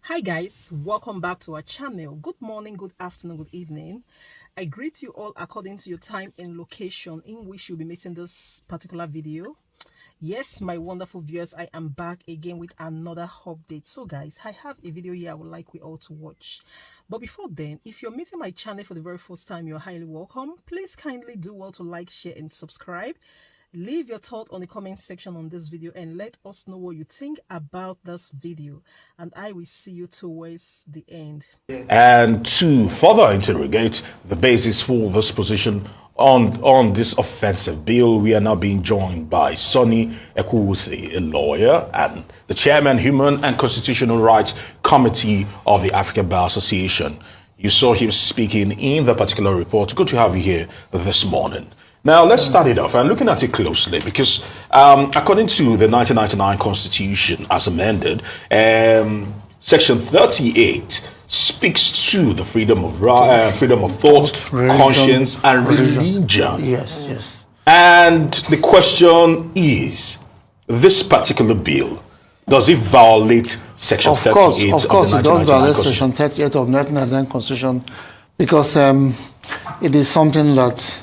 Hi guys, welcome back to our channel. Good morning, good afternoon, good evening. I greet you all according to your time and location in which you'll be meeting this particular video. Yes, my wonderful viewers, I am back again with another update. So guys, I have a video here I would like we all to watch. But before then, if you're meeting my channel for the very first time, you're highly welcome. Please kindly do well to like, share and subscribe. Leave your thought on the comment section on this video and let us know what you think about this video, and I will see you towards the end. And to further interrogate the basis for this position on this offensive bill, we are now being joined by Sonny Ekuwusi, a lawyer and the chairman, Human and Constitutional Rights Committee of the African Bar Association. You saw him speaking in the particular report. Good to have you here this morning. Now, let's start it off. I'm looking at it closely because according to the 1999 Constitution as amended, Section 38 speaks to the freedom of thought, religion, conscience, and religion. Yes, yes. And the question is, this particular bill, does it violate Section 38 of the 1999 Constitution? Of course, it does violate Section 38 of the 1999 Constitution because it is something that...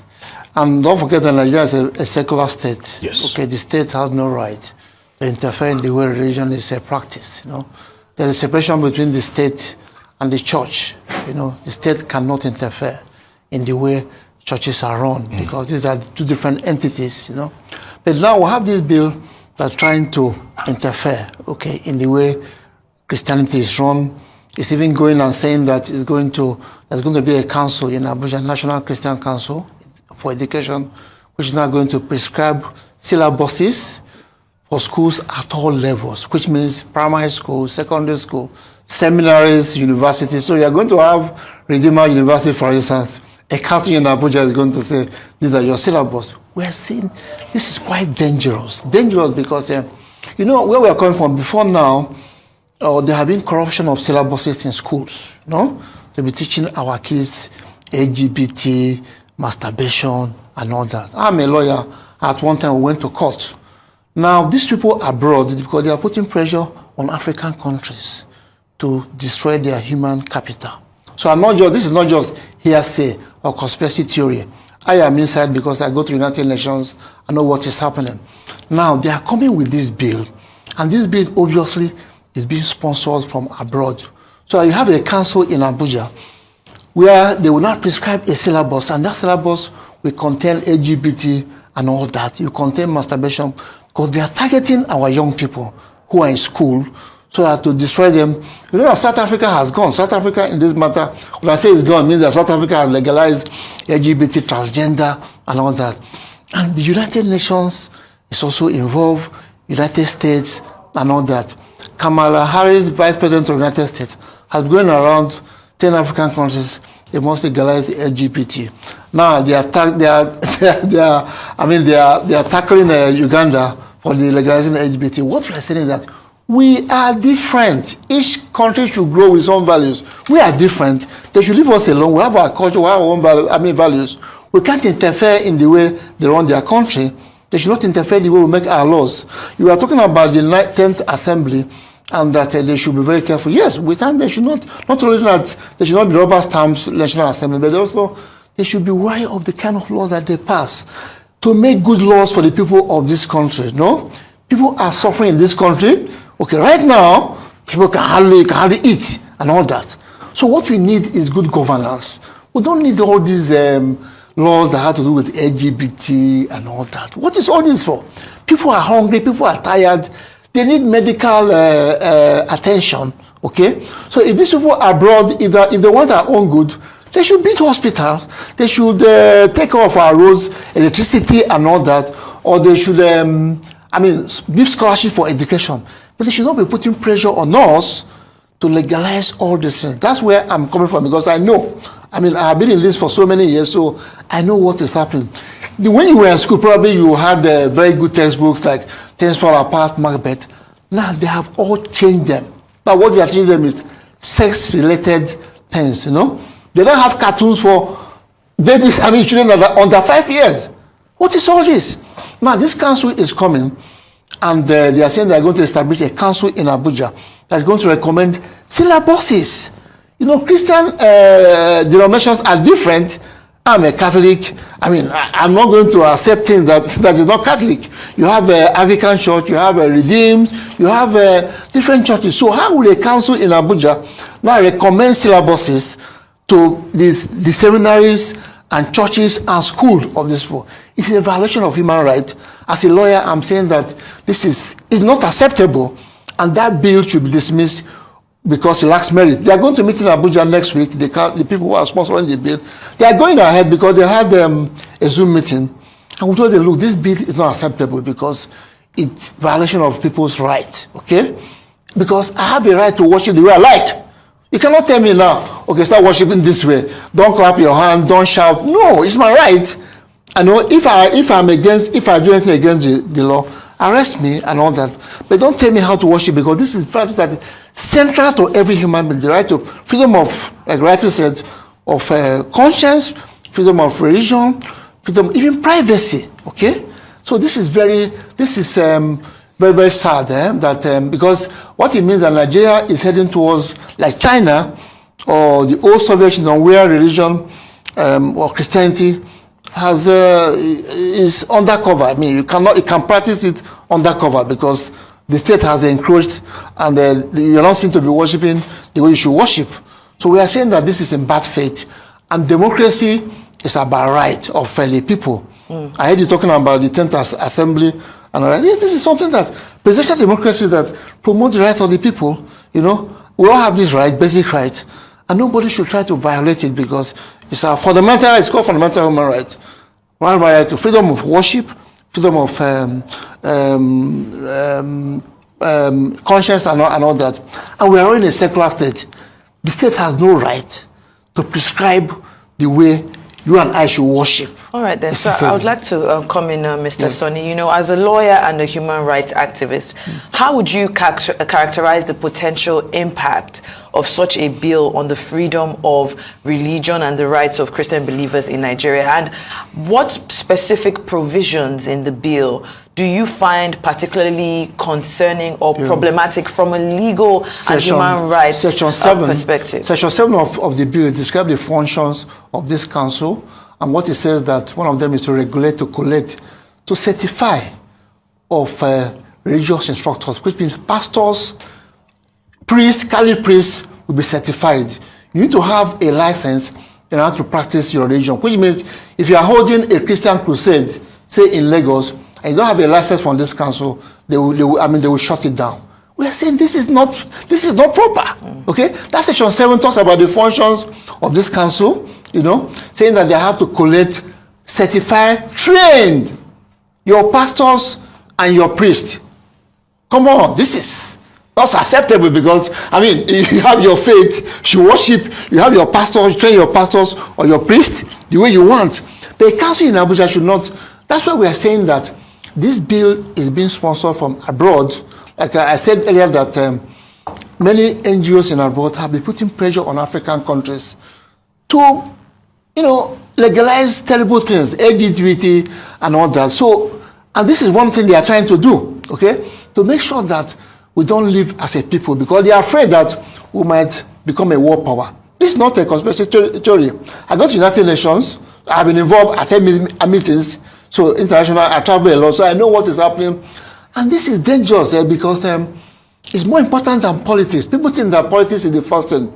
And don't forget that Nigeria is a secular state. Yes. Okay, the state has no right to interfere in the way religion is practiced. You know, there's a separation between the state and the church. You know, the state cannot interfere in the way churches are run because these are two different entities. You know, but now we have this bill that's trying to interfere. Okay, in the way Christianity is run. It's even going and saying that there's going to be a council in Abuja, National Christian Council for Education, which is now going to prescribe syllabuses for schools at all levels, which means primary school, secondary school, seminaries, universities. So you're going to have Redeemer University, for instance. A council in Abuja is going to say, these are your syllabus. We're seeing this is quite dangerous. Dangerous because, you know, where we are coming from before now, there have been corruption of syllabuses in schools, you know? They'll be teaching our kids LGBT, masturbation and all that. I'm a lawyer. At one time, we went to court. Now, these people abroad, because they are putting pressure on African countries to destroy their human capital. So this is not just hearsay or conspiracy theory. I am inside because I go to United Nations. I know what is happening. Now, they are coming with this bill. And this bill, obviously, is being sponsored from abroad. So you have a council in Abuja where they will not prescribe a syllabus, and that syllabus will contain LGBT and all that. You contain masturbation, because they are targeting our young people who are in school so that to destroy them. You know, South Africa has gone. South Africa in this matter, when I say it's gone, it means that South Africa has legalized LGBT, transgender, and all that. And the United Nations is also involved, United States, and all that. Kamala Harris, Vice President of the United States, has gone around 10 African countries. They must legalize the LGBT. Now they are tackling Uganda for the legalizing the LGBT. What we are saying is that we are different. Each country should grow with its own values. We are different. They should leave us alone. We have our culture, we have our own values. We can't interfere in the way they run their country. They should not interfere in the way we make our laws. You are talking about the 10th Assembly, and that they should be very careful. Yes, we stand. They should not only that they should not be rubber stamps, National Assembly, but also they should be wary of the kind of laws that they pass to make good laws for the people of this country. No, people are suffering in this country. Okay, right now people can hardly eat and all that. So what we need is good governance. We don't need all these laws that have to do with LGBT and all that. What is all this for? People are hungry. People are tired. They need medical attention, okay? So if these people are abroad, if they want our own good, they should build hospitals. They should take care of our roads, electricity and all that. Or they should, give scholarship for education. But they should not be putting pressure on us to legalize all these things. That's where I'm coming from because I know. I've been in this for so many years, so I know what is happening. When you were in school, probably you had very good textbooks like Things Fall Apart, Macbeth. Now they have all changed them. But what they are changing them is sex-related things, you know. They don't have cartoons for babies, children that are under 5 years. What is all this? Now this council is coming And they are saying they are going to establish a council in Abuja that's going to recommend syllabuses. You know, Christian denominations are different. I'm a Catholic. I mean, I'm not going to accept things that is not Catholic. You have Anglican Church, you have Redeemed, you have different churches. So how will a council in Abuja now recommend syllabuses to the seminaries and churches and schools of this people? It is a violation of human rights. As a lawyer, I'm saying that this is not acceptable, and that bill should be dismissed because it lacks merit. They are going to meet in Abuja next week. The people who are sponsoring the bill, they are going ahead because they had a Zoom meeting, and we told them, look, this bill is not acceptable because it's violation of people's rights, okay? Because I have a right to worship the way I like. You cannot tell me now, okay, start worshiping this way. Don't clap your hand, don't shout. No, it's my right. I know if I do anything against the law, arrest me and all that. But don't tell me how to worship, because this is practice that is central to every human being. The right to freedom of, like rightly said, of conscience, freedom of religion, freedom, even privacy. Okay, so this is very very sad that because what it means that Nigeria is heading towards like China or the old Soviet Union, where religion or Christianity is undercover. I mean, you can practice it undercover because the state has encroached, and you don't seem to be worshiping the way you should worship. So we are saying that this is in bad faith, and democracy is about right of fellow people. I heard you talking about the 10th Assembly, and yes, this is something that presidential democracy that promotes the right of the people. You know, we all have this right, basic right, and nobody should try to violate it because it's a fundamental. It's called fundamental human right. One right to freedom of worship, freedom of conscience, and all that. And we are in a secular state. The state has no right to prescribe the way you and I should worship. All right, then. So I would like to come in, Mr. Sonny. You know, as a lawyer and a human rights activist, how would you characterize the potential impact of such a bill on the freedom of religion and the rights of Christian believers in Nigeria? And what specific provisions in the bill do you find particularly concerning or problematic from a legal and human rights perspective? Section 7 of the bill describes the functions of this council, and what it says that one of them is to regulate, to collect, to certify of religious instructors, which means pastors, priests, Catholic priests will be certified. You need to have a license in order to practice your religion, which means if you are holding a Christian crusade, say in Lagos, and you don't have a license from this council, they will shut it down. We are saying this is not proper. Okay, that section 7 talks about the functions of this council. You know, saying that they have to collect, certify, train your pastors and your priests. Come on, this is not acceptable because, I mean, you have your faith, you worship, you have your pastors, you train your pastors or your priests the way you want. The council in Abuja should not. That's why we are saying that this bill is being sponsored from abroad. Like I said earlier that many NGOs in abroad have been putting pressure on African countries to, you know, legalize terrible things, LGBT and all that. So, and this is one thing they are trying to do, okay, to make sure that we don't live as a people because they are afraid that we might become a world power. This is not a conspiracy theory. I go to United Nations. I've been involved at meetings, so international. I travel a lot, so I know what is happening. And this is dangerous because it's more important than politics. People think that politics is the first thing.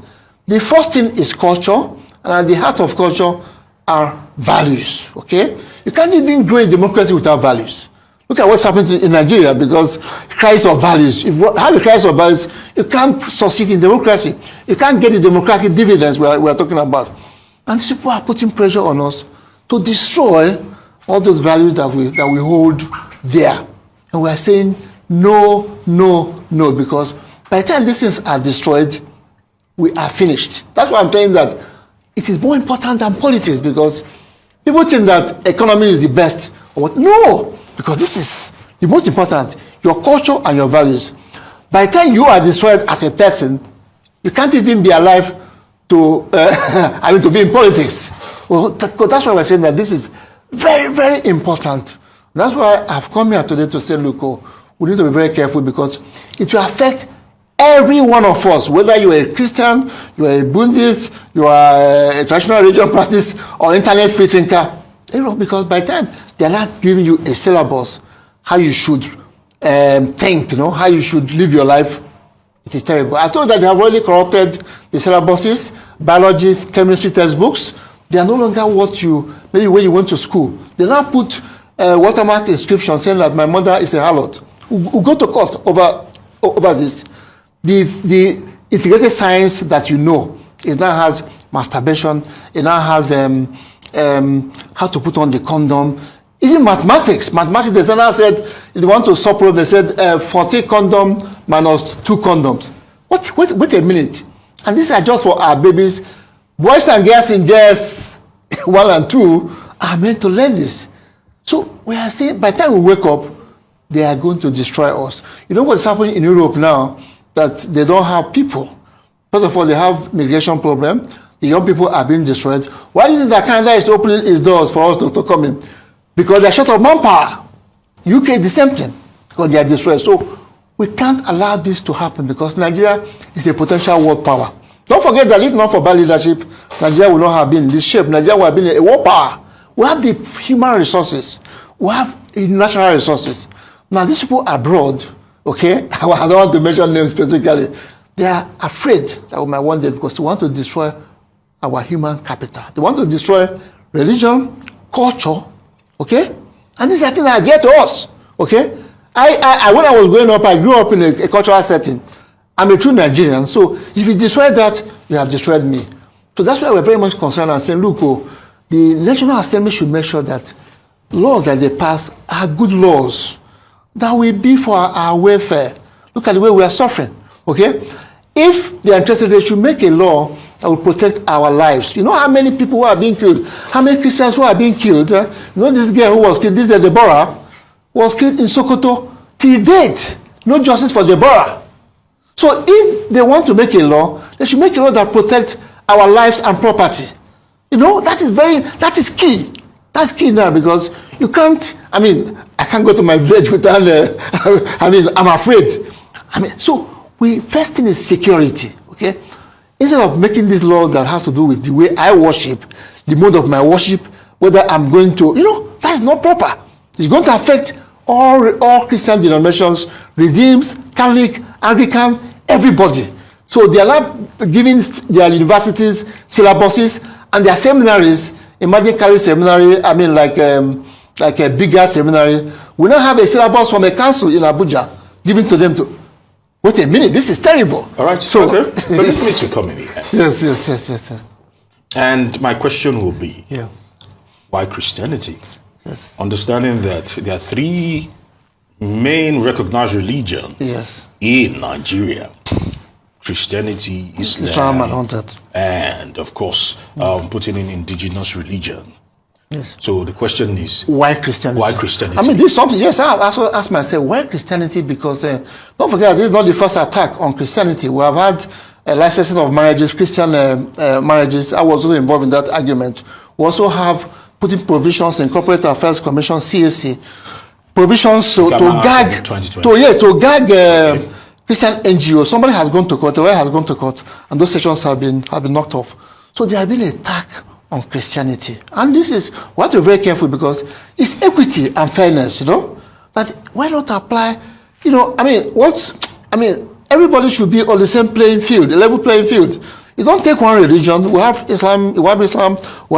The first thing is culture. And at the heart of culture are values, okay? You can't even grow a democracy without values. Look at what's happening in Nigeria because crisis of values. If you have a crisis of values, you can't succeed in democracy. You can't get the democratic dividends we are talking about. And these people are putting pressure on us to destroy all those values that we hold there. And we are saying no, no, no, because by the time these things are destroyed, we are finished. That's why I'm saying that it is more important than politics because people think that economy is the best. Or what? No, because this is the most important, your culture and your values. By the time you are destroyed as a person, you can't even be alive to, to be in politics. Well, that's why we're saying that this is very, very important. That's why I've come here today to say, look, we need to be very careful because it will affect every one of us, whether you are a Christian, you are a Buddhist, you are a traditional religion practice, or internet free thinker. Because by the time they are not giving you a syllabus, how you should think, how you should live your life, it is terrible. I told that they have already corrupted the syllabuses, biology, chemistry textbooks. They are no longer what maybe when you went to school. They now put watermark inscription saying that my mother is a harlot. We'll go to court over this. The integrated science that it now has masturbation, it now has how to put on the condom. Even mathematics, they now said, if they want to solve problem, they said 40 condom minus 2 condoms. Wait a minute. And these are just for our babies. Boys and girls in JS 1 and 2 are meant to learn this. So we are saying, by the time we wake up, they are going to destroy us. You know what's happening in Europe now? That they don't have people. First of all, they have migration problem. The young people are being destroyed. Why is it that Canada is opening its doors for us to come in? Because they're short of manpower. UK, the same thing. Because they are destroyed. So we can't allow this to happen because Nigeria is a potential world power. Don't forget that if not for bad leadership, Nigeria would not have been in this shape. Nigeria would have been a world power. We have the human resources. We have natural resources. Now, these people abroad, okay, I don't want to mention names specifically, they are afraid that we might one day because they want to destroy our human capital. They want to destroy religion, culture, okay? And these are things that are dear to us, okay? I when I was growing up, I grew up in a cultural setting. I'm a true Nigerian, so if you destroy that, you have destroyed me. So that's why we're very much concerned and saying, look, the National Assembly should make sure that laws that they pass are good laws that will be for our welfare. Look at the way we are suffering, okay? If they are interested, they should make a law that will protect our lives. You know how many people who are being killed? How many Christians who are being killed? You know this girl who was killed, this is Deborah, was killed in Sokoto till date. No justice for Deborah. So if they want to make a law, they should make a law that protects our lives and property. You know, that is key. That's key now because you can't, I can't go to my village without, I'm afraid. So first thing is security, okay? Instead of making this law that has to do with the way I worship, the mode of my worship, whether I'm going to, that's not proper. It's going to affect all Christian denominations, Redeemed, Catholic, Anglican, everybody. So they are not giving their universities syllabuses and their seminaries. Imagine Catholic seminary, like a bigger seminary. We now have a syllabus from a council in Abuja given to them to. Wait a minute, this is terrible. All right, so permit me to come in here. Yes. And my question will be, why Christianity? Yes. Understanding that there are 3 main recognized religions in Nigeria. Christianity, Islam, and of course, putting in indigenous religion. Yes. So the question is, why Christianity? Why Christianity? This is something, yes, I also asked myself, why Christianity? Because don't forget, this is not the first attack on Christianity. We have had licensing of marriages, Christian marriages. I was also involved in that argument. We also have putting provisions in Corporate Affairs Commission, CAC, provisions to gag Christian NGOs. Somebody has gone to court, a lawyer has gone to court, and those sections have been knocked off. So there have been an attack on Christianity. And this is, we have to be very careful because it's equity and fairness, that why not apply, everybody should be on the same playing field, a level playing field. You don't take one religion. We have Islam, we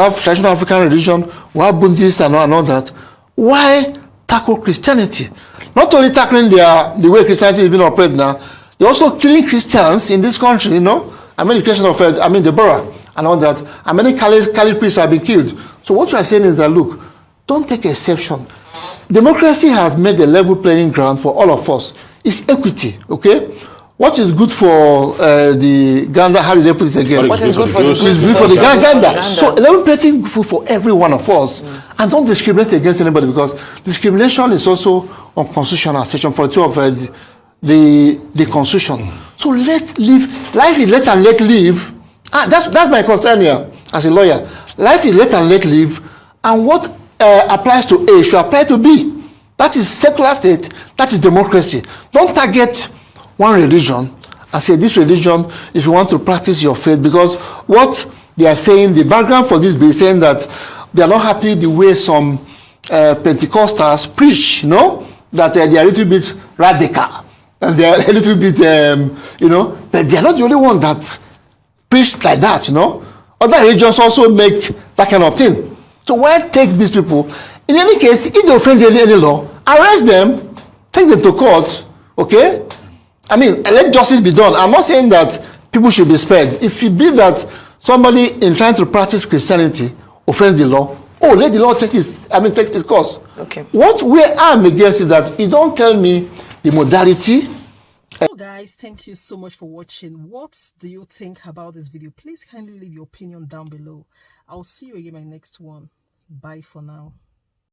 have traditional African religion, we have Buddhists and all that. Why tackle Christianity? Not only tackling the way Christianity is being operated now, they're also killing Christians in this country, the case of Deborah and all that. And many Catholic priests have been killed. So what we are saying is that, look, don't take exception. Democracy has made a level playing ground for all of us. It's equity, okay? What is good for the Ganda? How do they put it again? What is good for the Ganda? So level playing field for every one of us. And don't discriminate against anybody because discrimination is also unconstitutional. Section 42 of the Constitution. So let live. Life is let and let live. That's my concern here as a lawyer. Life is let and let live. And what applies to A should apply to B. That is secular state. That is democracy. Don't target one religion and say this religion, if you want to practice your faith, because what they are saying, the background for this bill is saying that they are not happy the way some Pentecostals preach, you know, that they are a little bit radical and they are a little bit, you know, but they are not the only one that preach like that, you know. Other religions also make that kind of thing. So why take these people? In any case, if they offend any law, arrest them, take them to court, okay? I mean, let justice be done. I'm not saying that people should be spared. If you believe that somebody in trying to practice Christianity offends the law, oh, let the law take its course. Okay. What we am against is that you don't tell me the modality. So guys, thank you so much for watching. What do you think about this video? Please kindly leave your opinion down below. I'll see you again in my next one. Bye for now.